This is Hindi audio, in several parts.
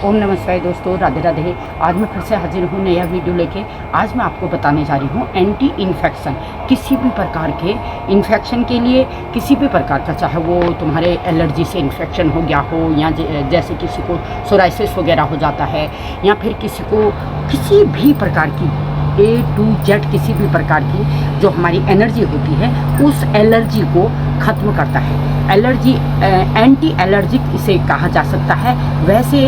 ओम नमः शिवाय दोस्तों, राधे राधे। आज मैं फिर से हाजिर हूँ नया वीडियो लेके। आज मैं आपको बताने जा रही हूँ एंटी इन्फेक्शन। किसी भी प्रकार के इन्फेक्शन के लिए, किसी भी प्रकार का, चाहे वो तुम्हारे एलर्जी से इन्फेक्शन हो गया हो, या जैसे किसी को सोराइसिस वगैरह हो जाता है, या फिर किसी को किसी भी प्रकार की A to Z किसी भी प्रकार की जो हमारी एनर्जी होती है, उस एलर्जी को ख़त्म करता है। एलर्जी एंटी एलर्जिक इसे कहा जा सकता है। वैसे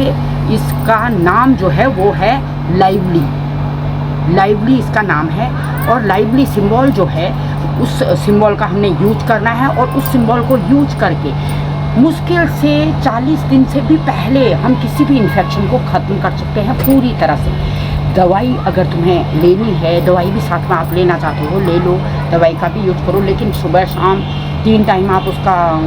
इसका नाम जो है वो है लाइवली इसका नाम है। और लाइवली सिंबल जो है, उस सिंबल का हमने यूज करना है, और उस सिंबल को यूज करके मुश्किल से 40 दिन से भी पहले हम किसी भी इन्फेक्शन को ख़त्म कर सकते हैं पूरी तरह से। दवाई अगर तुम्हें लेनी है, दवाई भी साथ में आप लेना चाहते हो, ले लो, दवाई का भी यूज करो, लेकिन सुबह शाम 3 टाइम आप उसका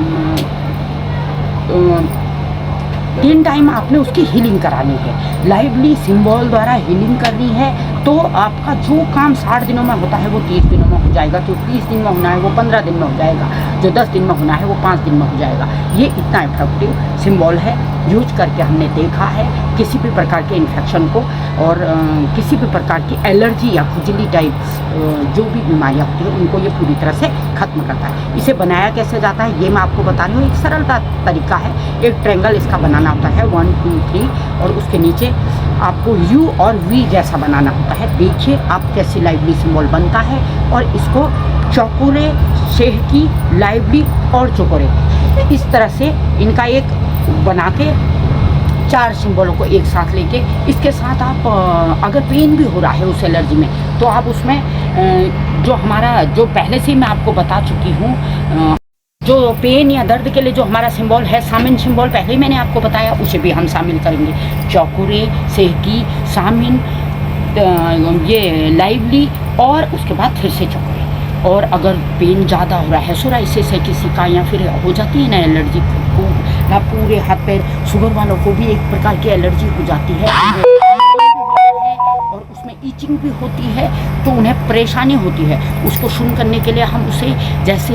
3 टाइम आपने उसकी हीलिंग करानी है। लाइवली सिंबल द्वारा हीलिंग करनी है तो आपका जो काम 60 दिनों में होता है वो 30 दिनों में हो जाएगा। जो 30 दिन में होना है वो 15 दिन में हो जाएगा। जो 10 दिन में होना है वो 5 दिन में हो जाएगा। ये इतना इफेक्टिव सिंबल है, यूज करके हमने देखा है किसी भी प्रकार के इन्फेक्शन को, और किसी भी प्रकार की एलर्जी या खुजली टाइप जो भी बीमारियाँ होती हैं उनको ये पूरी तरह से ख़त्म करता है। इसे बनाया कैसे जाता है ये मैं आपको बता रही हूँ। एक सरल तरीका है। एक ट्रायंगल इसका बनाना होता है 1 2 3, और उसके नीचे आपको U और V जैसा बनाना होता है। देखिए आप कैसे लाइवली सिंबल बनता है। और इसको चौकोरे, सेहकी, लाइवली और चौकोरे, इस तरह से इनका एक बना के 4 सिंबलों को एक साथ लेके, इसके साथ आप अगर पेन भी हो रहा है उस एलर्जी में, तो आप उसमें जो पहले से मैं आपको बता चुकी हूँ, जो पेन या दर्द के लिए जो हमारा सिंबल है, सामिन सिंबल, पहले ही मैंने आपको बताया, उसे भी हम शामिल करेंगे। चौकुरे, सेहकी, सामिन, ये लाइवली, और उसके बाद फिर से चौकुरे। और अगर पेन ज़्यादा हो रहा है, सोराइसिस है किसी का, या फिर हो जाती है ना एलर्जी को, ना पूरे हाथ पैर, शुगर वालों को भी एक प्रकार की एलर्जी हो जाती है और उसमें ईचिंग भी होती है, तो उन्हें परेशानी होती है। उसको शून्य करने के लिए हम उसे, जैसे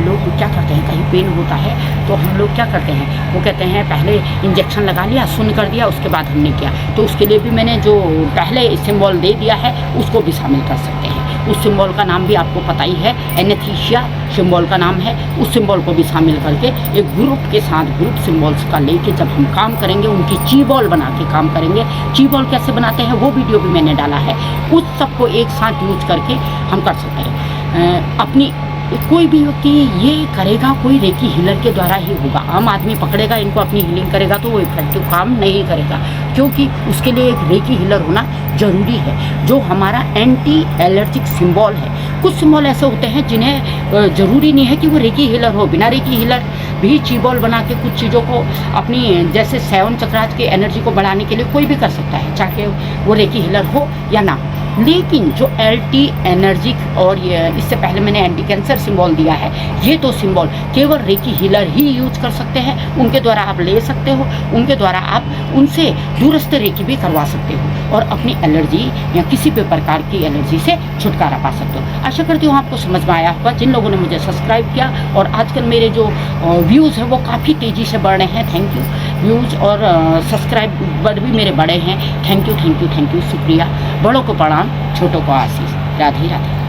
लोग क्या करते हैं, कहीं पेन होता है तो हम लोग क्या करते हैं, वो कहते हैं पहले इंजेक्शन लगा लिया, शून्य कर दिया, उसके बाद हमने किया। तो उसके लिए भी मैंने जो पहले सिंबल दे दिया है उसको भी शामिल कर सकते हैं। उस सिंबल का नाम भी आपको पता ही है, एनेस्थीसिया सिंबल का नाम है। उस सिंबल को भी शामिल करके एक ग्रुप के साथ, ग्रुप सिंबल्स का लेके जब हम काम करेंगे, उनकी ची बॉल बना के काम करेंगे। ची बॉल कैसे बनाते हैं वो वीडियो भी मैंने डाला है। उस सबको एक साथ यूज करके हम कर सकते हैं। अपनी कोई भी व्यक्ति ये करेगा, कोई रेकी हीलर के द्वारा ही होगा। आम आदमी पकड़ेगा इनको, अपनी हीलिंग करेगा तो वो इफेक्टिव काम नहीं करेगा, क्योंकि उसके लिए एक रेकी हीलर होना ज़रूरी है, जो हमारा एंटी एलर्जिक सिंबल है। कुछ सिंबल ऐसे होते हैं जिन्हें ज़रूरी नहीं है कि वो रेकी हीलर हो। बिना रेकी हीलर भी चीबॉल बना के कुछ चीज़ों को अपनी, जैसे 7 चक्रास की एनर्जी को बढ़ाने के लिए कोई भी कर सकता है, चाहे वो रेकी हीलर हो या ना। लेकिन जो एंटी एनर्जिक, और ये इससे पहले मैंने एंटी कैंसर सिंबल दिया है, ये 2 सिंबल केवल रेकी हीलर ही यूज कर सकते हैं। उनके द्वारा आप ले सकते हो, उनके द्वारा आप उनसे दूरस्थ रेकी भी करवा सकते हो, और अपनी एलर्जी या किसी भी प्रकार की एलर्जी से छुटकारा पा सकते हो। आशा करती हूँ आपको समझ में आया होगा। जिन लोगों ने मुझे सब्सक्राइब किया, और आजकल मेरे जो व्यूज़ हैं वो काफ़ी तेज़ी से बढ़ रहे हैं, थैंक यू। व्यूज़ और सब्सक्राइबर भी मेरे बड़े हैं, थैंक यू, शुक्रिया। बड़ों को प्रणाम, छोटों को आशीष। राधे राधे।